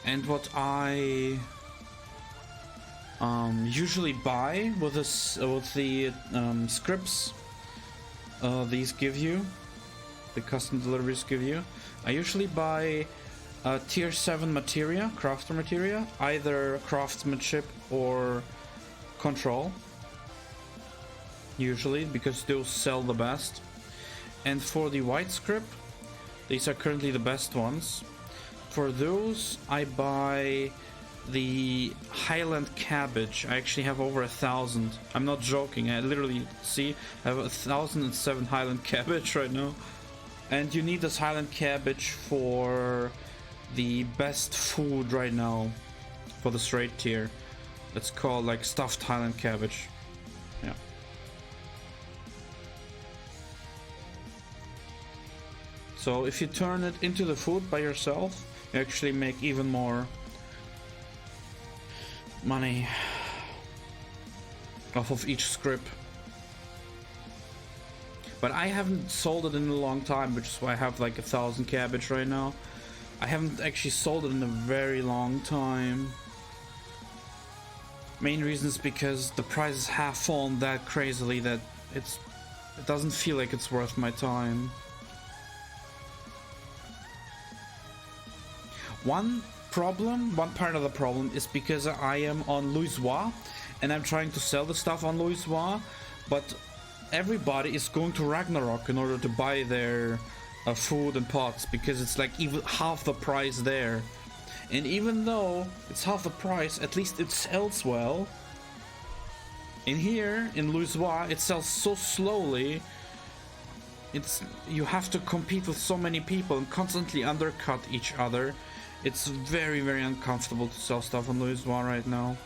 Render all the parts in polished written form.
And what I usually buy with this, with the scripts these give you, the custom deliveries give you, I usually buy tier 7 materia, crafter materia, either craftsmanship or control, usually, because those sell the best. And for the white script, these are currently the best ones. For those, I buy the Highland cabbage. I actually have over 1,000. I'm not joking. I literally see I have 1,007 Highland cabbage right now. And you need this Highland cabbage for the best food right now for the straight tier. It's called like stuffed Highland cabbage. Yeah. So if you turn it into the food by yourself, you actually make even more money off of each script. But I haven't sold it in a long time, which is why I have like 1,000 cabbage right now. I haven't actually sold it in a very long time. Main reason is because the prices have fallen that crazily that it doesn't feel like it's worth my time. One part of the problem is because I am on Louisoix and I'm trying to sell the stuff on Louisoix, but everybody is going to Ragnarok in order to buy their food and pots, because it's like even half the price there. And even though it's half the price, at least it sells well. In here in Louisoix, it sells so slowly. You have to compete with so many people and constantly undercut each other. It's very, very uncomfortable to sell stuff on Louisoix right now.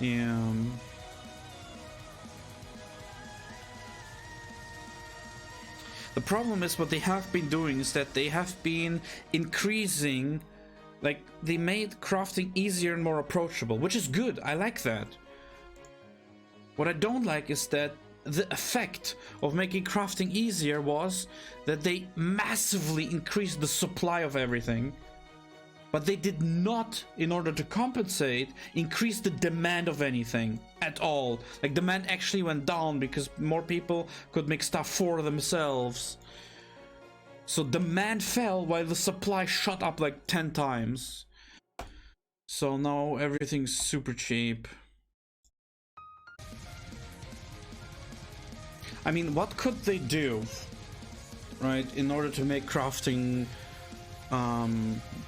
Yeah. The problem is what they have been doing is that they have been increasing, like they made crafting easier and more approachable, which is good. I like that. What I don't like is that the effect of making crafting easier was that they massively increased the supply of everything, but they did not, in order to compensate, increase the demand of anything at all. Like, demand actually went down because more people could make stuff for themselves. So demand fell while the supply shot up like 10 times. So now everything's super cheap. I mean, what could they do, right, in order to make crafting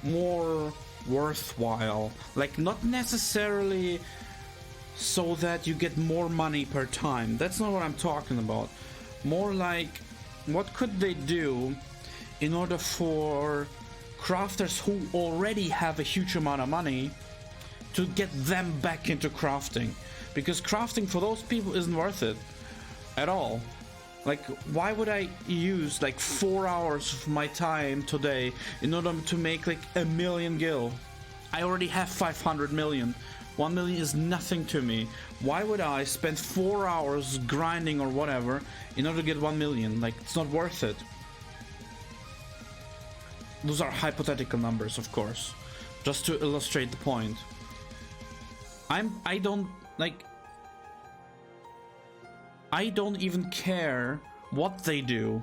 more worthwhile? Like, not necessarily so that you get more money per time. That's not what I'm talking about. More like, what could they do in order for crafters who already have a huge amount of money to get them back into crafting? Because crafting for those people isn't worth it at all. Like, why would I use like 4 hours of my time today in order to make like 1 million gil? I already have 500 million. 1 million is nothing to me. Why would I spend 4 hours grinding or whatever in order to get 1 million? Like, it's not worth it. Those are hypothetical numbers, of course, just to illustrate the point. I don't even care what they do.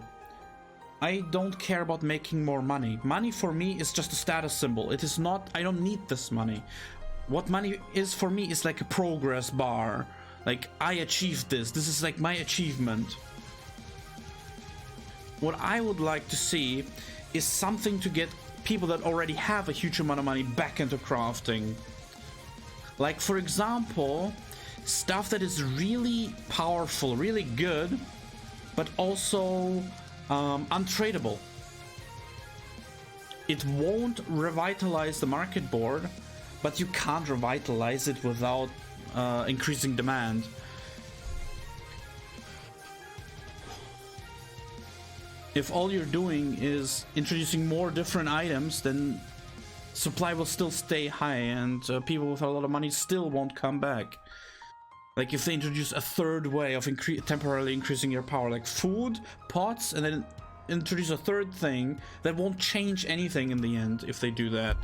I don't care about making more money. Money for me is just a status symbol. It is not, I don't need this money. What money is for me is like a progress bar. Like, I achieved this. This is like my achievement. What I would like to see is something to get people that already have a huge amount of money back into crafting. Like, for example, stuff that is really powerful, really good, but also untradeable. It won't revitalize the market board, but you can't revitalize it without increasing demand. If all you're doing is introducing more different items, then supply will still stay high and people with a lot of money still won't come back. Like if they introduce a third way of temporarily increasing your power, like food, pots, and then introduce a third thing that won't change anything in the end if they do that.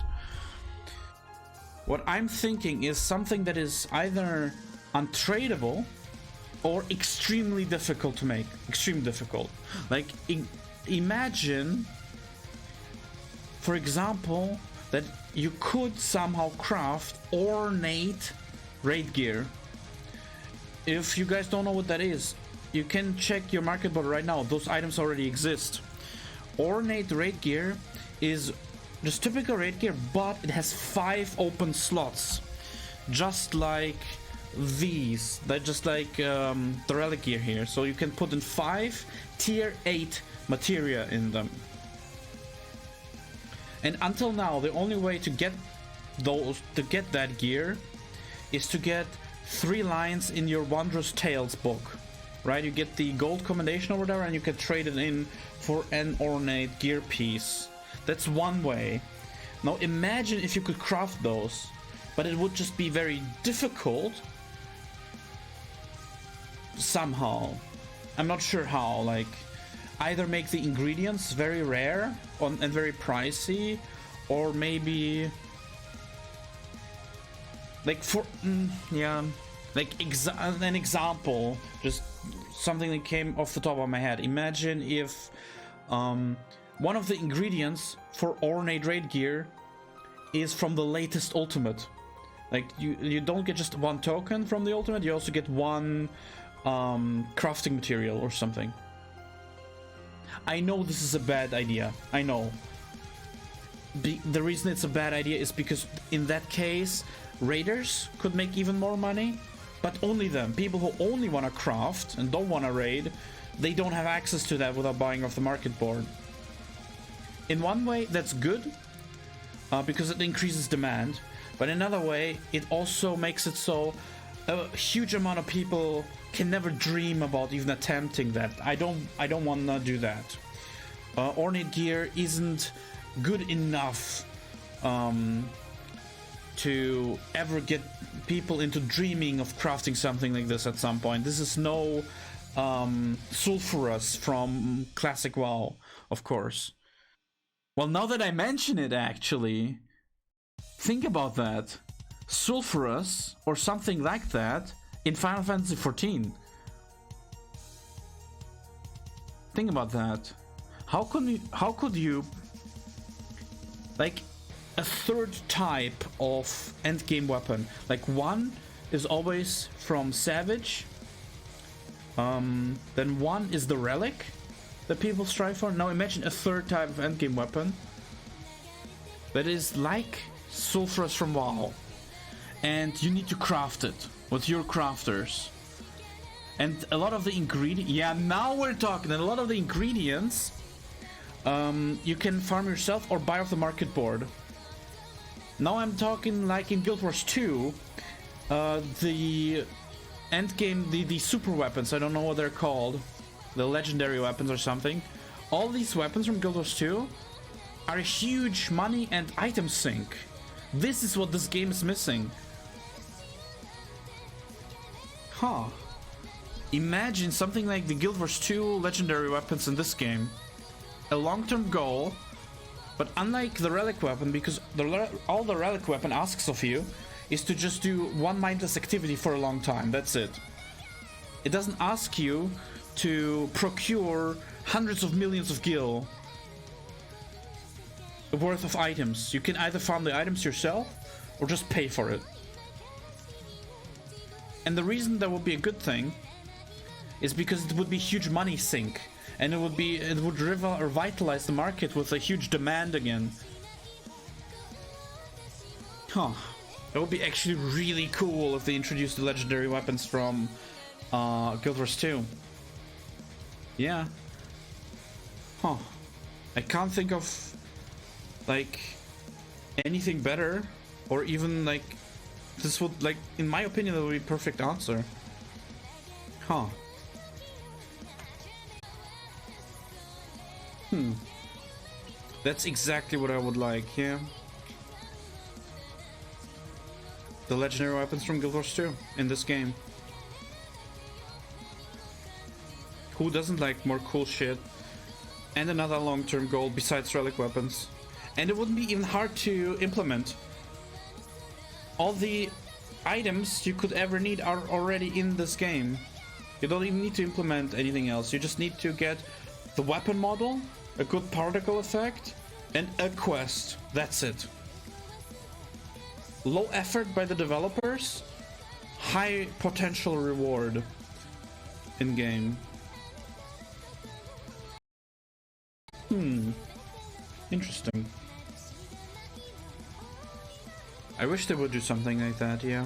What I'm thinking is something that is either untradeable or extremely difficult to make. Extremely difficult. Like, imagine, for example, that you could somehow craft ornate raid gear. If you guys don't know what that is, you can check your market board right now. Those items already exist. Ornate raid gear is just typical raid gear, but it has 5 open slots, just like these. They're just like the relic gear here. So you can put in 5 tier 8 materia in them. And until now, the only way to get that gear is to get 3 lines in your Wondrous Tales book, right? You get the gold commendation or whatever, and you can trade it in for an ornate gear piece. That's one way. Now imagine if you could craft those, but it would just be very difficult somehow. I'm not sure how. Like, either make the ingredients very rare and very pricey, or maybe like for yeah, like an example, just something that came off the top of my head. Imagine if one of the ingredients for ornate raid gear is from the latest ultimate. Like, you don't get just 1 token from the ultimate, you also get 1 crafting material or something. I know this is a bad idea. I know. The reason it's a bad idea is because in that case, raiders could make even more money, but only them. People who only want to craft and don't want to raid, they don't have access to that without buying off the market board. In one way, that's good, because it increases demand, but in another way, it also makes it so a huge amount of people can never dream about even attempting that. I don't want to do that. Ornate gear isn't good enough to ever get people into dreaming of crafting something like this at some point. This is no sulfurous from classic WoW, of course. Well, now that I mention it, actually, think about that. Sulfurous or something like that in Final Fantasy XIV. Think about that. How could you like a third type of endgame weapon? Like, one is always from Savage, then one is the relic that people strive for. Now imagine a third type of endgame weapon that is like sulfurous from WoW, and you need to craft it with your crafters. And a lot of the ingredients, yeah, now we're talking. And a lot of the ingredients you can farm yourself or buy off the market board. Now I'm talking like in Guild Wars 2, the endgame, the super weapons, I don't know what they're called, the legendary weapons or something. All these weapons from Guild Wars 2 are a huge money and item sink. This is what this game is missing. Huh. Imagine something like the Guild Wars 2 legendary weapons in this game. A long-term goal, but unlike the relic weapon, because all the relic weapon asks of you is to just do one mindless activity for a long time. That's it. It doesn't ask you to procure hundreds of millions of gil worth of items. You can either farm the items yourself or just pay for it. And the reason that would be a good thing is because it would be huge money sink, and it would revitalize the market with a huge demand again. Huh. That would be actually really cool if they introduced the legendary weapons from Guild Wars 2. Yeah. Huh. I can't think of like anything better, or even like this would, like, in my opinion, that would be a perfect answer. Huh. That's exactly what I would like, yeah. The legendary weapons from Guild Wars 2 in this game. Who doesn't like more cool shit? And another long-term goal besides relic weapons. And it wouldn't be even hard to implement. All the items you could ever need are already in this game. You don't even need to implement anything else. You just need to get the weapon model, a good particle effect, and a quest. That's it. Low effort by the developers, high potential reward in game. Interesting. I wish they would do something like that, yeah.